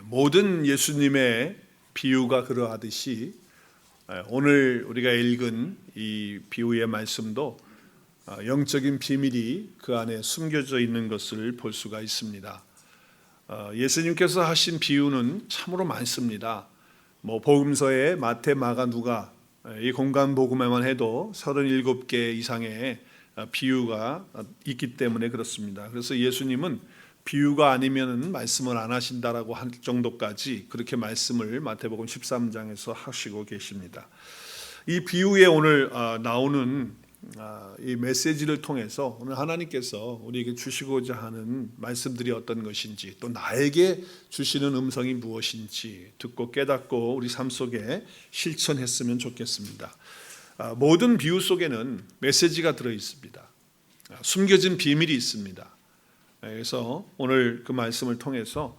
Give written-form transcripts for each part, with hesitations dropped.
모든 예수님의 비유가 그러하듯이 오늘 우리가 읽은 이 비유의 말씀도 영적인 비밀이 그 안에 숨겨져 있는 것을 볼 수가 있습니다. 예수님께서 하신 비유는 참으로 많습니다. 복음서에 마태, 마가, 누가 이 공간 복음에만 해도 37개 이상의 비유가 있기 때문에 그렇습니다. 그래서 예수님은 비유가 아니면 말씀을 안 하신다라고 할 정도까지 그렇게 말씀을 마태복음 13장에서 하시고 계십니다. 이 비유에 오늘 나오는 이 메시지를 통해서 오늘 하나님께서 우리에게 주시고자 하는 말씀들이 어떤 것인지, 또 나에게 주시는 음성이 무엇인지 듣고 깨닫고 우리 삶 속에 실천했으면 좋겠습니다. 모든 비유 속에는 메시지가 들어 있습니다. 숨겨진 비밀이 있습니다. 그래서 오늘 그 말씀을 통해서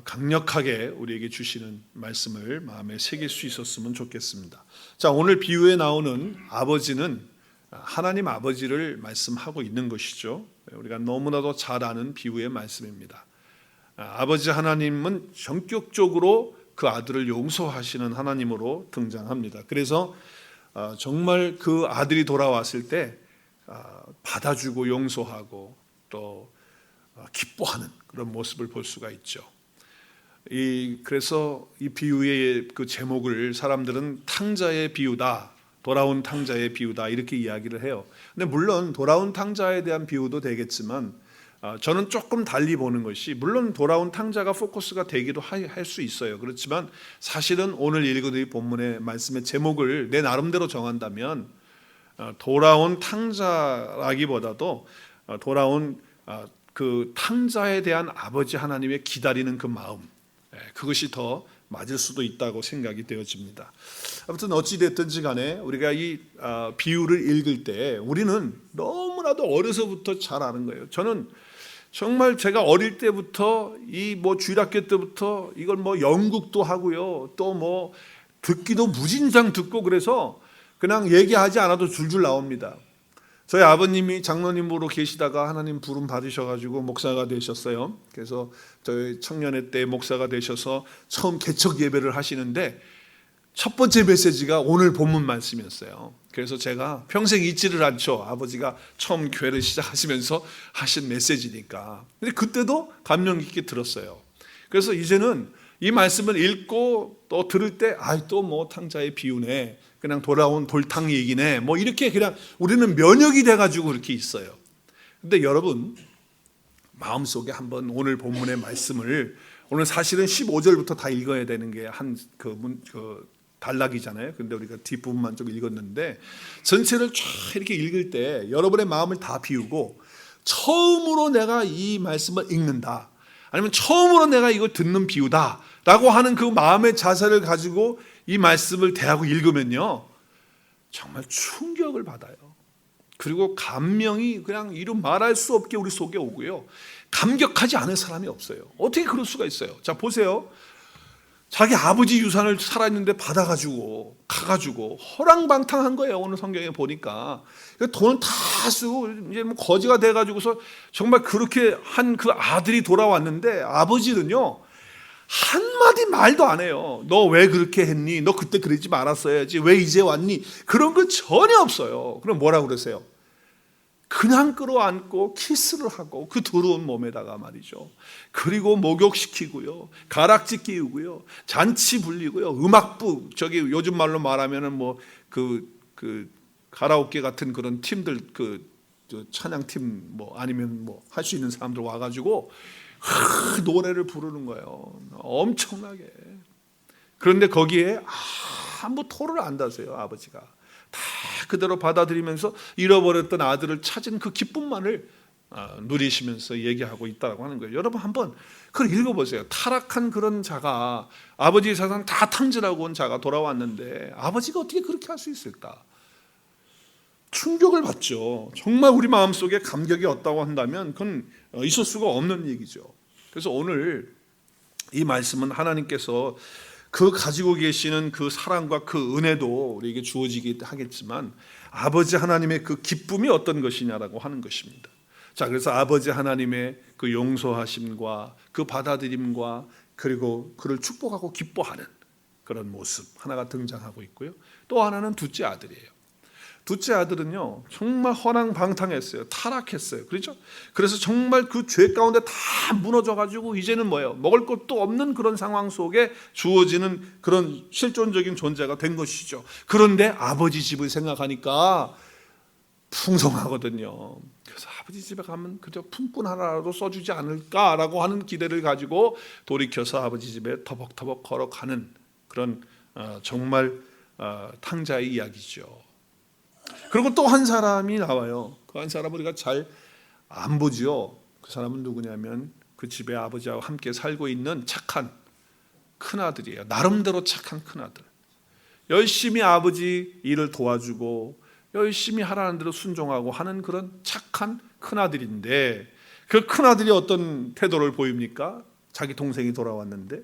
강력하게 우리에게 주시는 말씀을 마음에 새길 수 있었으면 좋겠습니다. 자, 오늘 비유에 나오는 아버지는 하나님 아버지를 말씀하고 있는 것이죠. 우리가 너무나도 잘 아는 비유의 말씀입니다. 아버지 하나님은 전격적으로 그 아들을 용서하시는 하나님으로 등장합니다. 그래서 정말 그 아들이 돌아왔을 때 받아주고 용서하고 또 기뻐하는 그런 모습을 볼 수가 있죠. 그래서 이 비유의 그 제목을 사람들은 탕자의 비유다, 돌아온 탕자의 비유다 이렇게 이야기를 해요. 근데 물론 돌아온 탕자에 대한 비유도 되겠지만 저는 조금 달리 보는 것이, 물론 돌아온 탕자가 포커스가 되기도 할 수 있어요. 그렇지만 사실은 오늘 읽은 이 본문의 말씀의 제목을 내 나름대로 정한다면 돌아온 탕자라기보다도 돌아온 그 탕자에 대한 아버지 하나님의 기다리는 그 마음, 그것이 더 맞을 수도 있다고 생각이 되어집니다. 아무튼 어찌됐든지 간에 우리가 이 비유를 읽을 때 우리는 너무나도 어려서부터 잘 아는 거예요. 저는 정말 제가 어릴 때부터 주일학교 때부터 이걸 연극도 하고요, 또 듣기도 무진장 듣고, 그래서 그냥 얘기하지 않아도 줄줄 나옵니다. 저희 아버님이 장로님으로 계시다가 하나님 부름 받으셔가지고 목사가 되셨어요. 그래서 저희 청년회 때 목사가 되셔서 처음 개척 예배를 하시는데 첫 번째 메시지가 오늘 본문 말씀이었어요. 그래서 제가 평생 잊지를 않죠. 아버지가 처음 교회를 시작하시면서 하신 메시지니까. 근데 그때도 감명 깊게 들었어요. 그래서 이제는 이 말씀을 읽고 또 들을 때 또 탕자의 비유네, 그냥 돌아온 돌탕 얘기네, 이렇게 그냥 우리는 면역이 돼가지고 그렇게 있어요. 근데 여러분 마음속에 한번 오늘 본문의 말씀을, 오늘 사실은 15절부터 다 읽어야 되는 게 단락이잖아요. 근데 우리가 뒷부분만 좀 읽었는데 전체를 쫙 이렇게 읽을 때 여러분의 마음을 다 비우고 처음으로 내가 이 말씀을 읽는다, 아니면 처음으로 내가 이걸 듣는 비유다 라고 하는 그 마음의 자세를 가지고 이 말씀을 대하고 읽으면요, 정말 충격을 받아요. 그리고 감명이 그냥 이루 말할 수 없게 우리 속에 오고요, 감격하지 않은 사람이 없어요. 어떻게 그럴 수가 있어요? 자, 보세요. 자기 아버지 유산을 살아있는데 가가지고 허랑방탕한 거예요. 오늘 성경에 보니까 돈을 다 쓰고 이제 거지가 돼가지고서 정말 그렇게 한 그 아들이 돌아왔는데 아버지는요, 한마디 말도 안 해요. 너 왜 그렇게 했니? 너 그때 그러지 말았어야지. 왜 이제 왔니? 그런 거 전혀 없어요. 그럼 뭐라고 그러세요? 그냥 끌어안고 키스를 하고 그 더러운 몸에다가 말이죠. 그리고 목욕시키고요, 가락지 끼우고요, 잔치 불리고요, 음악부, 요즘 말로 말하면은 그 가라오케 같은 그런 팀들, 찬양팀 아니면 할 수 있는 사람들 와가지고 노래를 부르는 거예요. 엄청나게. 그런데 거기에 아무 토를 안 다세요. 아버지가 다 그대로 받아들이면서 잃어버렸던 아들을 찾은 그 기쁨만을 누리시면서 얘기하고 있다고 하는 거예요. 여러분 한번 그걸 읽어보세요. 타락한 그런 자가, 아버지 세상 다 탕진하고 온 자가 돌아왔는데 아버지가 어떻게 그렇게 할 수 있을까? 충격을 받죠. 정말 우리 마음속에 감격이 없다고 한다면 그건 있을 수가 없는 얘기죠. 그래서 오늘 이 말씀은 하나님께서 그 가지고 계시는 그 사랑과 그 은혜도 우리에게 주어지게 하겠지만 아버지 하나님의 그 기쁨이 어떤 것이냐라고 하는 것입니다. 자, 그래서 아버지 하나님의 그 용서하심과 그 받아들임과 그리고 그를 축복하고 기뻐하는 그런 모습 하나가 등장하고 있고요. 또 하나는 둘째 아들이에요. 둘째 아들은요, 정말 허랑방탕했어요. 타락했어요. 그렇죠? 그래서 정말 그 죄 가운데 다 무너져가지고 이제는 뭐예요? 먹을 것도 없는 그런 상황 속에 주어지는 그런 실존적인 존재가 된 것이죠. 그런데 아버지 집을 생각하니까 풍성하거든요. 그래서 아버지 집에 가면 그저 품꾼 하나라도 써주지 않을까라고 하는 기대를 가지고 돌이켜서 아버지 집에 터벅터벅 걸어가는 그런 정말 탕자의 이야기죠. 그리고 또 한 사람이 나와요. 그 한 사람은 우리가 잘 안 보지요. 그 사람은 누구냐면 그 집에 아버지와 함께 살고 있는 착한 큰아들이에요. 나름대로 착한 큰아들. 열심히 아버지 일을 도와주고 열심히 하라는 대로 순종하고 하는 그런 착한 큰아들인데, 그 큰아들이 어떤 태도를 보입니까? 자기 동생이 돌아왔는데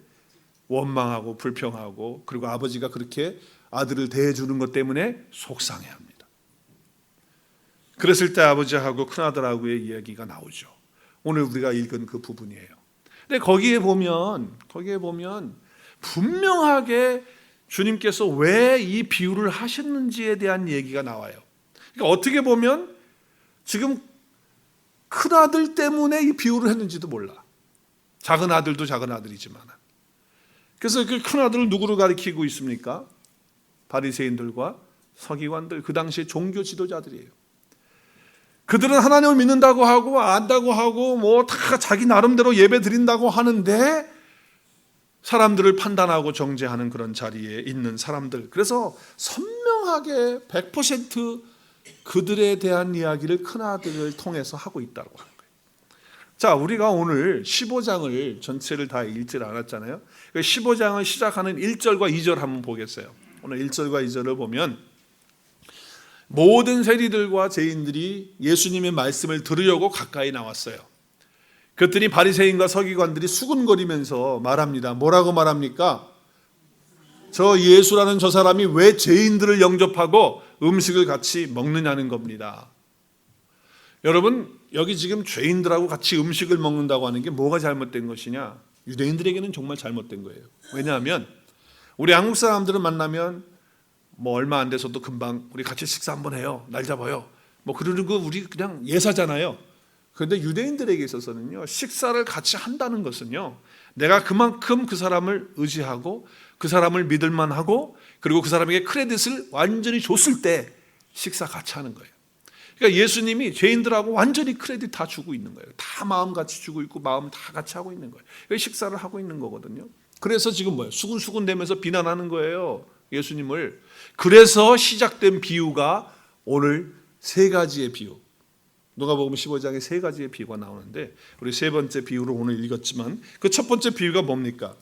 원망하고 불평하고, 그리고 아버지가 그렇게 아들을 대해주는 것 때문에 속상해합니다. 그랬을 때 아버지하고 큰아들하고의 이야기가 나오죠. 오늘 우리가 읽은 그 부분이에요. 근데 거기에 보면 분명하게 주님께서 왜 이 비유를 하셨는지에 대한 얘기가 나와요. 그러니까 어떻게 보면 지금 큰아들 때문에 이 비유를 했는지도 몰라. 작은 아들도 작은 아들이지만. 그래서 그 큰아들을 누구로 가리키고 있습니까? 바리새인들과 서기관들, 그 당시에 종교 지도자들이에요. 그들은 하나님을 믿는다고 하고 안다고 하고 뭐 다 자기 나름대로 예배 드린다고 하는데 사람들을 판단하고 정죄하는 그런 자리에 있는 사람들. 그래서 선명하게 100% 그들에 대한 이야기를 큰아들을 통해서 하고 있다고 하는 거예요. 자, 우리가 오늘 15장을 전체를 다 읽질 않았잖아요. 15장을 시작하는 1절과 2절 한번 보겠어요. 오늘 1절과 2절을 보면 모든 세리들과 죄인들이 예수님의 말씀을 들으려고 가까이 나왔어요. 그랬더니 바리새인과 서기관들이 수군거리면서 말합니다. 뭐라고 말합니까? 저 예수라는 저 사람이 왜 죄인들을 영접하고 음식을 같이 먹느냐는 겁니다. 여러분, 여기 지금 죄인들하고 같이 음식을 먹는다고 하는 게 뭐가 잘못된 것이냐? 유대인들에게는 정말 잘못된 거예요. 왜냐하면 우리 한국 사람들은 만나면 뭐 얼마 안 돼서도 금방 우리 같이 식사 한번 해요. 날 잡아요. 뭐 그러는 거 우리 그냥 예사잖아요. 그런데 유대인들에게 있어서는요, 식사를 같이 한다는 것은요, 내가 그만큼 그 사람을 의지하고 그 사람을 믿을만하고 그리고 그 사람에게 크레딧을 완전히 줬을 때 식사 같이 하는 거예요. 그러니까 예수님이 죄인들하고 완전히 크레딧 다 주고 있는 거예요. 다 마음 같이 주고 있고 마음 다 같이 하고 있는 거예요. 식사를 하고 있는 거거든요. 그래서 지금 뭐예요? 수군수군 대면서 비난하는 거예요, 예수님을. 그래서 시작된 비유가 오늘 세 가지의 비유. 누가복음 15장에 세 가지의 비유가 나오는데 우리 세 번째 비유를 오늘 읽었지만 그 첫 번째 비유가 뭡니까?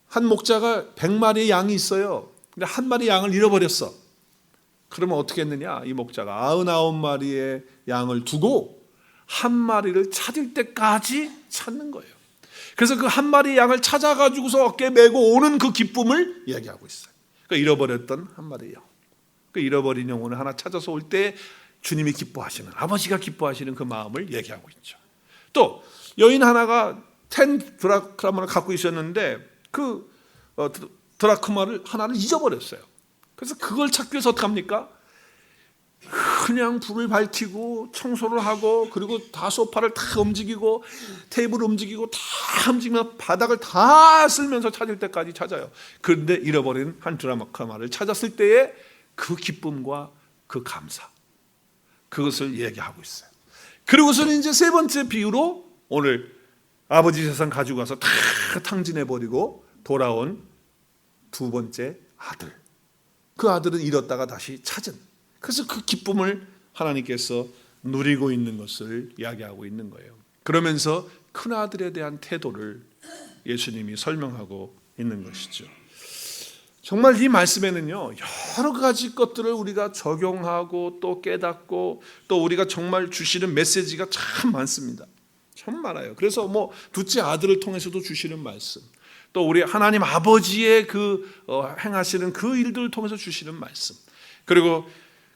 한 목자가 100마리의 양이 있어요. 근데 한 마리 양을 잃어버렸어. 그러면 어떻게 했느냐? 이 목자가 99마리의 양을 두고 한 마리를 찾을 때까지 찾는 거예요. 그래서 그 한 마리 양을 찾아가지고서 어깨에 메고 오는 그 기쁨을 이야기하고 있어요. 그러니까 잃어버렸던 한 마리 양. 그 잃어버린 영혼을 하나 찾아서 올 때 주님이 기뻐하시는, 아버지가 기뻐하시는 그 마음을 얘기하고 있죠. 또 여인 하나가 10 드라크마를 갖고 있었는데 그 드라크마를 하나를 잊어버렸어요. 그래서 그걸 찾기 위해서 어떻게 합니까? 그냥 불을 밝히고 청소를 하고 그리고 다 소파를 다 움직이고 테이블을 움직이고 다 움직이면서 바닥을 다 쓸면서 찾을 때까지 찾아요. 그런데 잃어버린 한 드라크마를 찾았을 때의 그 기쁨과 그 감사, 그것을 얘기하고 있어요. 그리고서는 이제 세 번째 비유로 오늘 아버지 세상 가지고 가서 다 탕진해버리고 돌아온 두 번째 아들. 그 아들은 잃었다가 다시 찾은, 그래서 그 기쁨을 하나님께서 누리고 있는 것을 이야기하고 있는 거예요. 그러면서 큰아들에 대한 태도를 예수님이 설명하고 있는 것이죠. 정말 이 말씀에는요, 여러 가지 것들을 우리가 적용하고 또 깨닫고 또 우리가 정말 주시는 메시지가 참 많습니다. 참 많아요. 그래서 뭐 둘째 아들을 통해서도 주시는 말씀, 또 우리 하나님 아버지의 그 행하시는 그 일들을 통해서 주시는 말씀, 그리고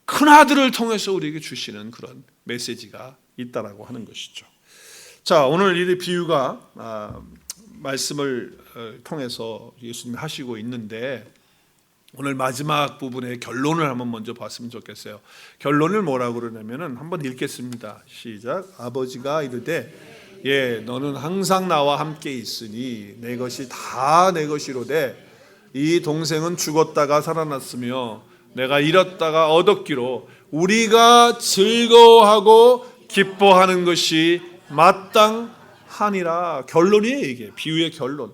큰아들을 통해서 우리에게 주시는 그런 메시지가 있다라고 하는 것이죠. 자, 오늘 이 비유가 말씀을 통해서 예수님이 하시고 있는데 오늘 마지막 부분의 결론을 한번 먼저 봤으면 좋겠어요. 결론을 뭐라고 그러냐면은 한번 읽겠습니다. 시작. 아버지가 이르되 너는 항상 나와 함께 있으니 내 것이 다 내 것이로되 이 동생은 죽었다가 살아났으며 내가 잃었다가 얻었기로 우리가 즐거워하고 기뻐하는 것이 마땅하니라. 결론이에요. 이게 비유의 결론.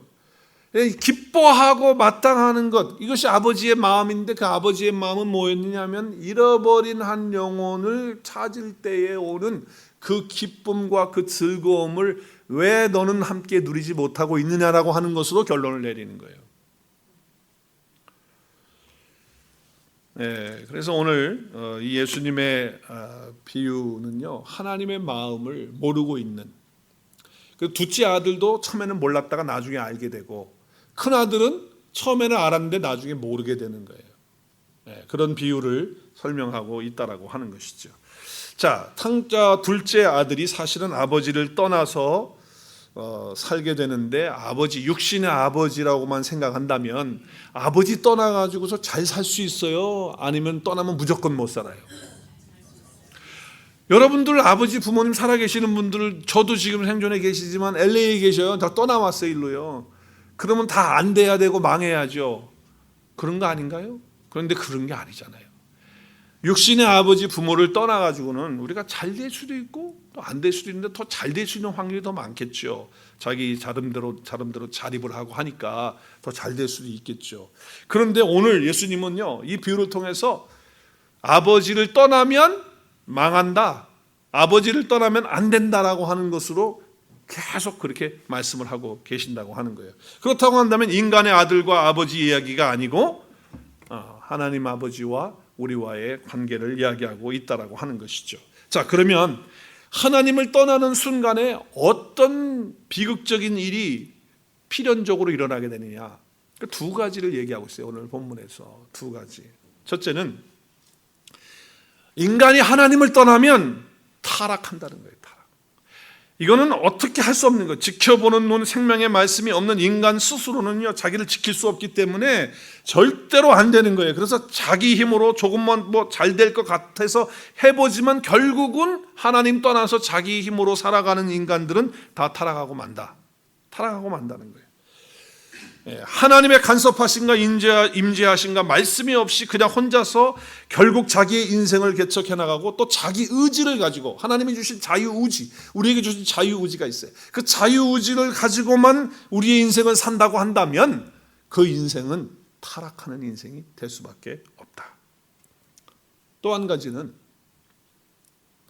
기뻐하고 마땅하는 것, 이것이 아버지의 마음인데 그 아버지의 마음은 뭐였느냐면 잃어버린 한 영혼을 찾을 때에 오는 그 기쁨과 그 즐거움을 왜 너는 함께 누리지 못하고 있느냐라고 하는 것으로 결론을 내리는 거예요. 그래서 오늘 이 예수님의 비유는요, 하나님의 마음을 모르고 있는, 그 둘째 아들도 처음에는 몰랐다가 나중에 알게 되고 큰 아들은 처음에는 알았는데 나중에 모르게 되는 거예요. 그런 비유를 설명하고 있다라고 하는 것이죠. 자, 둘째 아들이 사실은 아버지를 떠나서 살게 되는데 아버지, 육신의 아버지라고만 생각한다면 아버지 떠나가지고서 잘 살 수 있어요? 아니면 떠나면 무조건 못 살아요? 여러분들 아버지 부모님 살아계시는 분들, 저도 지금 생존에 계시지만 LA에 계셔요. 다 떠나왔어요, 일로요. 그러면 다 안 돼야 되고 망해야죠. 그런 거 아닌가요? 그런데 그런 게 아니잖아요. 육신의 아버지 부모를 떠나가지고는 우리가 잘 될 수도 있고 또 안 될 수도 있는데 더 잘 될 수 있는 확률이 더 많겠죠. 자기 자름대로 자립을 하고 하니까 더 잘 될 수도 있겠죠. 그런데 오늘 예수님은요, 이 비유를 통해서 아버지를 떠나면 망한다, 아버지를 떠나면 안 된다라고 하는 것으로 계속 그렇게 말씀을 하고 계신다고 하는 거예요. 그렇다고 한다면 인간의 아들과 아버지 이야기가 아니고 하나님 아버지와 우리와의 관계를 이야기하고 있다라고 하는 것이죠. 자, 그러면 하나님을 떠나는 순간에 어떤 비극적인 일이 필연적으로 일어나게 되느냐, 두 가지를 얘기하고 있어요. 오늘 본문에서 두 가지. 첫째는 인간이 하나님을 떠나면 타락한다는 거예요. 이거는 어떻게 할 수 없는 거예요. 지켜보는 눈, 생명의 말씀이 없는 인간 스스로는요, 자기를 지킬 수 없기 때문에 절대로 안 되는 거예요. 그래서 자기 힘으로 조금만 잘 될 것 같아서 해보지만 결국은 하나님 떠나서 자기 힘으로 살아가는 인간들은 다 타락하고 만다는 거예요. 하나님의 간섭하신가 임재하신가 말씀이 없이 그냥 혼자서 결국 자기의 인생을 개척해 나가고 또 자기 의지를 가지고, 하나님이 주신 자유의지, 우리에게 주신 자유의지가 있어요. 그 자유의지를 가지고만 우리의 인생을 산다고 한다면 그 인생은 타락하는 인생이 될 수밖에 없다. 또 한 가지는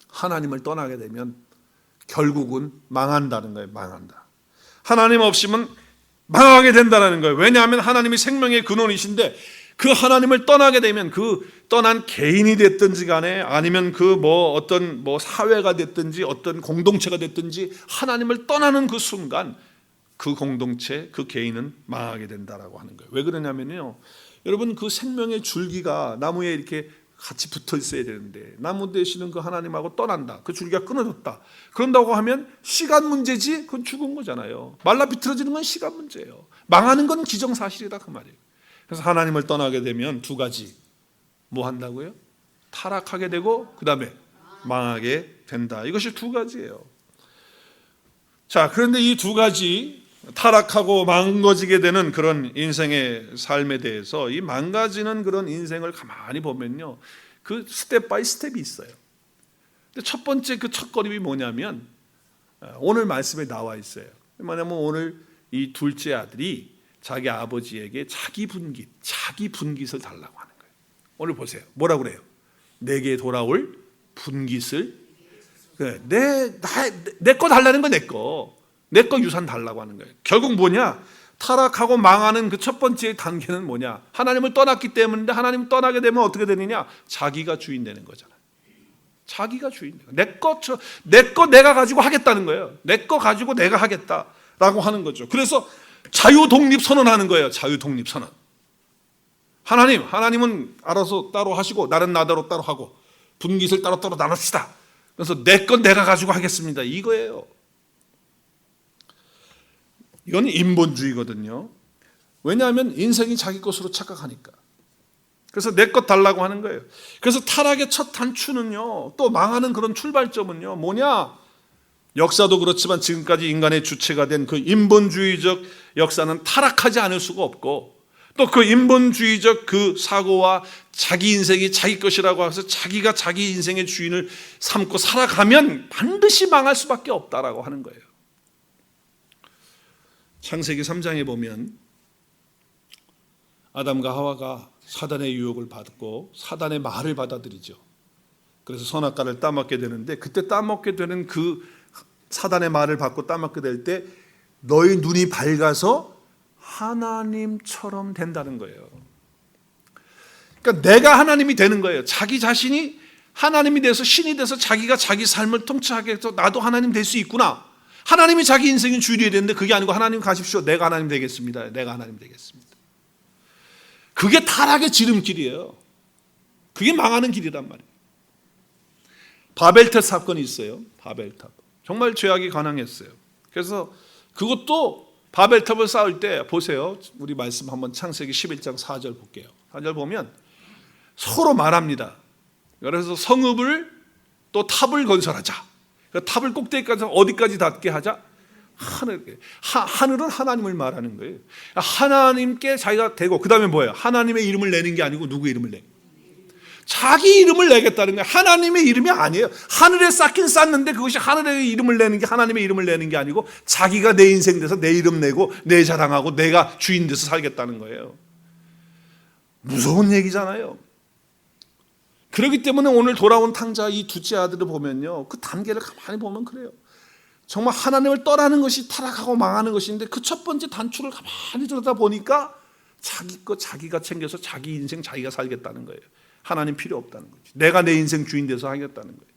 하나님을 떠나게 되면 결국은 망한다는 거예요. 망한다. 하나님 없이면 망하게 된다는 거예요. 왜냐하면 하나님이 생명의 근원이신데 그 하나님을 떠나게 되면 그 떠난 개인이 됐든지 간에 아니면 그 어떤 사회가 됐든지 어떤 공동체가 됐든지 하나님을 떠나는 그 순간 그 공동체, 그 개인은 망하게 된다라고 하는 거예요. 왜 그러냐면요, 여러분 그 생명의 줄기가 나무에 이렇게 같이 붙어 있어야 되는데 나무 되시는 그 하나님하고 떠난다, 그 줄기가 끊어졌다, 그런다고 하면 시간 문제지, 그건 죽은 거잖아요. 말라 비틀어지는 건 시간 문제예요. 망하는 건 기정사실이다, 그 말이에요. 그래서 하나님을 떠나게 되면 두 가지, 뭐 한다고요? 타락하게 되고 그 다음에 망하게 된다. 이것이 두 가지예요. 자, 그런데 이 두 가지 타락하고 망가지게 되는 그런 인생의 삶에 대해서, 이 망가지는 그런 인생을 가만히 보면요, 그 스텝 바이 스텝이 있어요. 근데 첫 번째 그 첫걸음이 뭐냐면 오늘 말씀에 나와 있어요. 뭐냐면 오늘 이 둘째 아들이 자기 아버지에게 자기 분깃을 달라고 하는 거예요. 오늘 보세요. 뭐라고 그래요? 내게 돌아올 분깃을, 내 거 달라는 거, 내 거 유산 달라고 하는 거예요. 결국 뭐냐? 타락하고 망하는 그 첫 번째 단계는 뭐냐? 하나님을 떠났기 때문인데 하나님 떠나게 되면 어떻게 되느냐? 자기가 주인 되는 거잖아요. 자기가 주인. 내 거 내가 가지고 하겠다는 거예요. 내 거 가지고 내가 하겠다라고 하는 거죠. 그래서 자유 독립 선언하는 거예요. 자유 독립 선언. 하나님은 알아서 따로 하시고 나는 나대로 따로 하고 분깃을 따로 나눕시다. 그래서 내 건 내가 가지고 하겠습니다. 이거예요. 이건 인본주의거든요. 왜냐하면 인생이 자기 것으로 착각하니까. 그래서 내 것 달라고 하는 거예요. 그래서 타락의 첫 단추는요, 또 망하는 그런 출발점은요, 뭐냐? 역사도 그렇지만 지금까지 인간의 주체가 된 그 인본주의적 역사는 타락하지 않을 수가 없고, 또 그 인본주의적 그 사고와 자기 인생이 자기 것이라고 해서 자기가 자기 인생의 주인을 삼고 살아가면 반드시 망할 수밖에 없다라고 하는 거예요. 창세기 3장에 보면 아담과 하와가 사단의 유혹을 받고 사단의 말을 받아들이죠. 그래서 선악과를 따먹게 되는데, 그때 따먹게 되는 그 사단의 말을 받고 따먹게 될 때 너희 눈이 밝아서 하나님처럼 된다는 거예요. 그러니까 내가 하나님이 되는 거예요. 자기 자신이 하나님이 돼서 신이 돼서 자기가 자기 삶을 통치하게 해서 나도 하나님 될 수 있구나. 하나님이 자기 인생의 주인이 되는데 그게 아니고 하나님 가십시오. 내가 하나님 되겠습니다. 내가 하나님 되겠습니다. 그게 타락의 지름길이에요. 그게 망하는 길이란 말이에요. 바벨탑 사건이 있어요. 바벨탑. 정말 죄악이 가난했어요. 그래서 그것도 바벨탑을 쌓을 때 보세요. 우리 말씀 한번 창세기 11장 4절 볼게요. 4절 보면 서로 말합니다. 그래서 성읍을 또 탑을 건설하자. 탑을 꼭대기까지 어디까지 닿게 하자? 하늘은 하나님을 말하는 거예요. 하나님께 자기가 되고, 그 다음에 뭐예요? 하나님의 이름을 내는 게 아니고 누구의 이름을 내요? 자기 이름을 내겠다는 거예요. 하나님의 이름이 아니에요. 하늘에 쌓긴 쌓는데 그것이 하늘의 이름을 내는 게, 하나님의 이름을 내는 게 아니고 자기가 내 인생 돼서 내 이름 내고 내 자랑하고 내가 주인 돼서 살겠다는 거예요. 무서운 얘기잖아요. 그렇기 때문에 오늘 돌아온 탕자 이 둘째 아들을 보면요, 그 단계를 가만히 보면 그래요. 정말 하나님을 떠나는 것이 타락하고 망하는 것인데, 그 첫 번째 단추를 가만히 들여다보니까 자기 것 자기가 챙겨서 자기 인생 자기가 살겠다는 거예요. 하나님 필요 없다는 거지. 내가 내 인생 주인 돼서 하겠다는 거예요.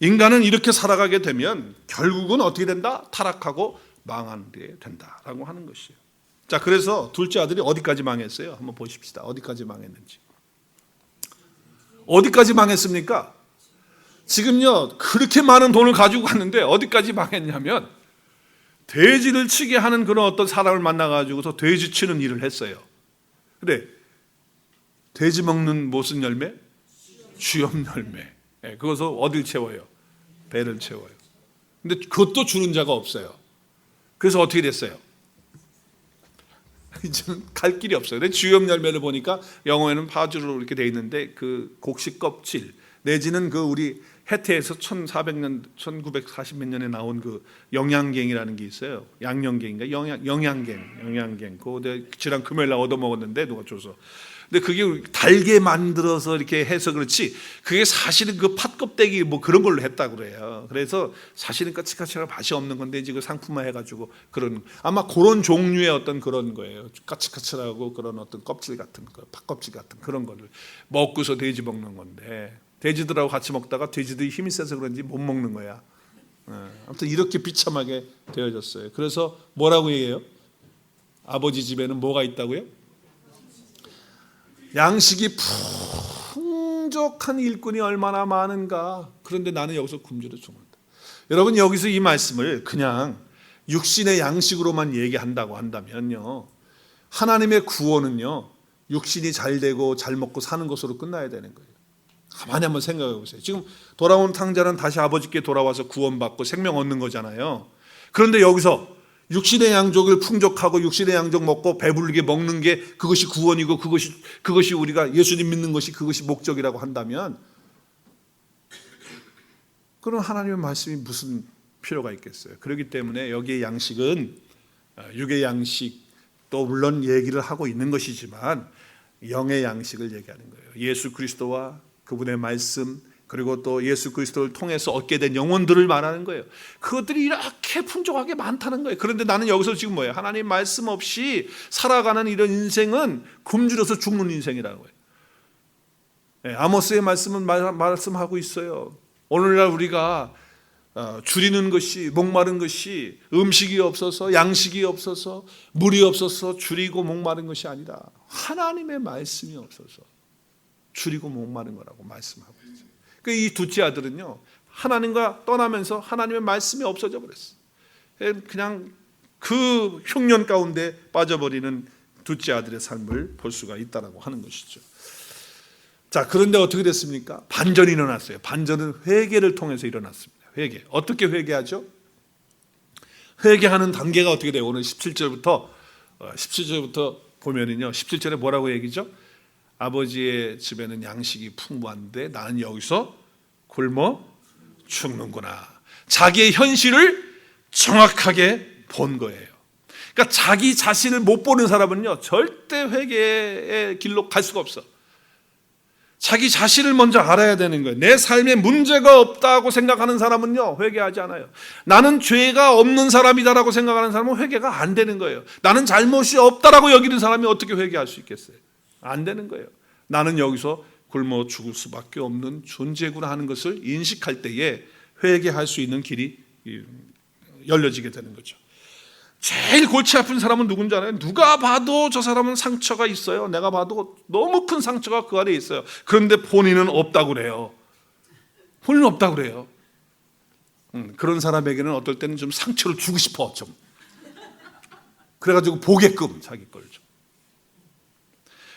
인간은 이렇게 살아가게 되면 결국은 어떻게 된다? 타락하고 망하게 된다라고 하는 것이에요. 자, 그래서 둘째 아들이 어디까지 망했어요? 한번 보십시다. 어디까지 망했는지. 어디까지 망했습니까? 지금요, 그렇게 많은 돈을 가지고 갔는데 어디까지 망했냐면, 돼지를 치게 하는 그런 어떤 사람을 만나가지고서 돼지 치는 일을 했어요. 근데 돼지 먹는 무슨 열매? 쥐염 열매. 네, 그것을 어딜 채워요? 배를 채워요. 근데 그것도 주는 자가 없어요. 그래서 어떻게 됐어요? 이제는 갈 길이 없어요. 근데 쥐염 열매를 보니까 영어에는 파주로 이렇게 돼 있는데, 그 곡식 껍질 내지는 그 우리 해태에서 1400년, 1940 몇 년에 나온 그 영양갱이라는 게 있어요. 양념갱인가? 영양갱. 그거 내가 지난 금요일 날 얻어 먹었는데 누가 줘서. 근데 그게 달게 만들어서 이렇게 해서 그렇지, 그게 사실은 그 팥껍데기 뭐 그런 걸로 했다고 그래요. 그래서 사실은 까칠까칠한 맛이 없는 건데 지금 상품화 해가지고 그런, 아마 그런 종류의 어떤 그런 거예요. 까칠까칠하고 그런 어떤 껍질 같은 거, 팥껍질 같은 그런 거를 먹고서 돼지 먹는 건데, 돼지들하고 같이 먹다가 돼지들이 힘이 세서 그런지 못 먹는 거야. 아무튼 이렇게 비참하게 되어졌어요. 그래서 뭐라고 얘기해요? 아버지 집에는 뭐가 있다고요? 양식이 풍족한 일꾼이 얼마나 많은가. 그런데 나는 여기서 굶주려 죽는다. 여러분, 여기서 이 말씀을 그냥 육신의 양식으로만 얘기한다고 한다면요, 하나님의 구원은요, 육신이 잘 되고 잘 먹고 사는 것으로 끝나야 되는 거예요. 가만히 한번 생각해 보세요. 지금 돌아온 탕자는 다시 아버지께 돌아와서 구원받고 생명 얻는 거잖아요. 그런데 여기서 육신의 양족을 풍족하고 육신의 양족 먹고 배부르게 먹는 게 그것이 구원이고 그것이 우리가 예수님 믿는 것이 그것이 목적이라고 한다면, 그럼 하나님의 말씀이 무슨 필요가 있겠어요? 그렇기 때문에 여기의 양식은 육의 양식, 또 물론 얘기를 하고 있는 것이지만 영의 양식을 얘기하는 거예요. 예수 그리스도와 그분의 말씀, 그리고 또 예수 그리스도를 통해서 얻게 된 영혼들을 말하는 거예요. 그것들이 이렇게 풍족하게 많다는 거예요. 그런데 나는 여기서 지금 뭐예요? 하나님 말씀 없이 살아가는 이런 인생은 굶주려서 죽는 인생이라는 거예요. 네, 아모스의 말씀은 말씀하고 있어요. 오늘날 우리가 줄이는 것이, 목마른 것이 음식이 없어서, 양식이 없어서, 물이 없어서 줄이고 목마른 것이 아니라 하나님의 말씀이 없어서 줄이고 목마른 거라고 말씀하고 있어요. 이 둘째 아들은요, 하나님과 떠나면서 하나님의 말씀이 없어져 버렸어요. 그냥 그 흉년 가운데 빠져버리는 둘째 아들의 삶을 볼 수가 있다라고 하는 것이죠. 자, 그런데 어떻게 됐습니까? 반전이 일어났어요. 반전은 회개를 통해서 일어났습니다. 회개. 어떻게 회개하죠? 회개하는 단계가 어떻게 돼요? 오늘 17절부터 보면은요. 17절에 뭐라고 얘기죠? 아버지의 집에는 양식이 풍부한데 나는 여기서 굶어 죽는구나. 자기의 현실을 정확하게 본 거예요. 그러니까 자기 자신을 못 보는 사람은요, 절대 회개의 길로 갈 수가 없어. 자기 자신을 먼저 알아야 되는 거예요. 내 삶에 문제가 없다고 생각하는 사람은요, 회개하지 않아요. 나는 죄가 없는 사람이다라고 생각하는 사람은 회개가 안 되는 거예요. 나는 잘못이 없다라고 여기는 사람이 어떻게 회개할 수 있겠어요? 안 되는 거예요. 나는 여기서 굶어 죽을 수밖에 없는 존재구나 하는 것을 인식할 때에 회개할 수 있는 길이 열려지게 되는 거죠. 제일 골치 아픈 사람은 누군지 알아요? 누가 봐도 저 사람은 상처가 있어요. 내가 봐도 너무 큰 상처가 그 안에 있어요. 그런데 본인은 없다고 그래요. 본인은 없다고 그래요. 그런 사람에게는 어떨 때는 좀 상처를 주고 싶어. 좀. 그래가지고 보게끔 자기 걸 좀.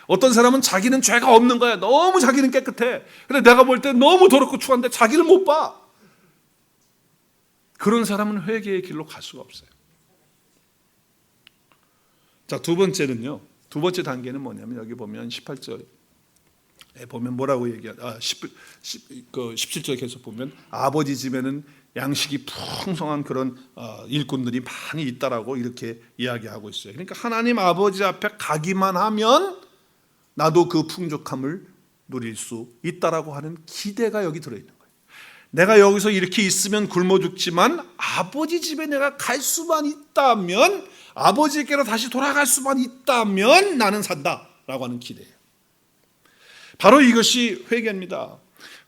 어떤 사람은 자기는 죄가 없는 거야. 너무 자기는 깨끗해. 근데 내가 볼 때 너무 더럽고 추한데 자기를 못 봐. 그런 사람은 회개의 길로 갈 수가 없어요. 자, 두 번째는요. 두 번째 단계는 뭐냐면 여기 보면 18절에 보면 뭐라고 얘기하죠? 17절에 계속 보면 아버지 집에는 양식이 풍성한 그런 일꾼들이 많이 있다라고 이렇게 이야기하고 있어요. 그러니까 하나님 아버지 앞에 가기만 하면 나도 그 풍족함을 누릴 수 있다라고 하는 기대가 여기 들어있는 거예요. 내가 여기서 이렇게 있으면 굶어 죽지만 아버지 집에 내가 갈 수만 있다면, 아버지께로 다시 돌아갈 수만 있다면 나는 산다라고 하는 기대예요. 바로 이것이 회개입니다.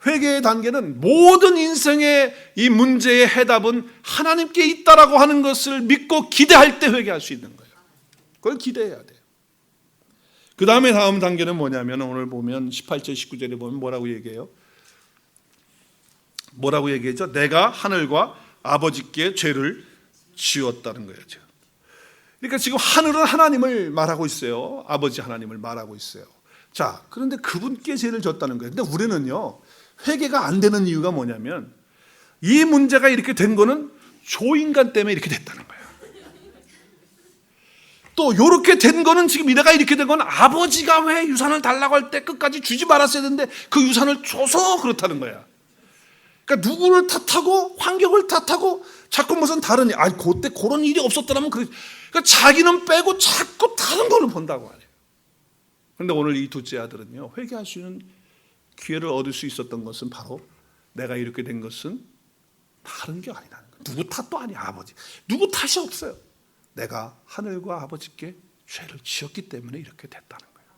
회개의 단계는 모든 인생의 이 문제의 해답은 하나님께 있다라고 하는 것을 믿고 기대할 때 회개할 수 있는 거예요. 그걸 기대해야 돼요. 그 다음에 다음 단계는 뭐냐면 오늘 보면 18절 19절에 보면 뭐라고 얘기해요? 뭐라고 얘기했죠? 내가 하늘과 아버지께 죄를 지었다는 거예요. 그러니까 지금 하늘은 하나님을 말하고 있어요. 아버지 하나님을 말하고 있어요. 자, 그런데 그분께 죄를 졌다는 거예요. 근데 우리는요, 회개가 안 되는 이유가 뭐냐면 이 문제가 이렇게 된 거는 조인간 때문에 이렇게 됐다는 거예요. 또 이렇게 된 거는 지금 내가 이렇게 된 건 아버지가 왜 유산을 달라고 할 때 끝까지 주지 말았어야 되는데 그 유산을 줘서 그렇다는 거야. 그러니까 누구를 탓하고 환경을 탓하고 자꾸 무슨 다른 일, 그때 그런 일이 없었더라면 그러니까 자기는 빼고 자꾸 다른 거를 본다고 하네요. 그런데 오늘 이 둘째 아들은요, 회개할 수 있는 기회를 얻을 수 있었던 것은 바로 내가 이렇게 된 것은 다른 게 아니라는 거예요. 누구 탓도 아니야. 아버지 누구 탓이 없어요. 내가 하늘과 아버지께 죄를 지었기 때문에 이렇게 됐다는 거예요.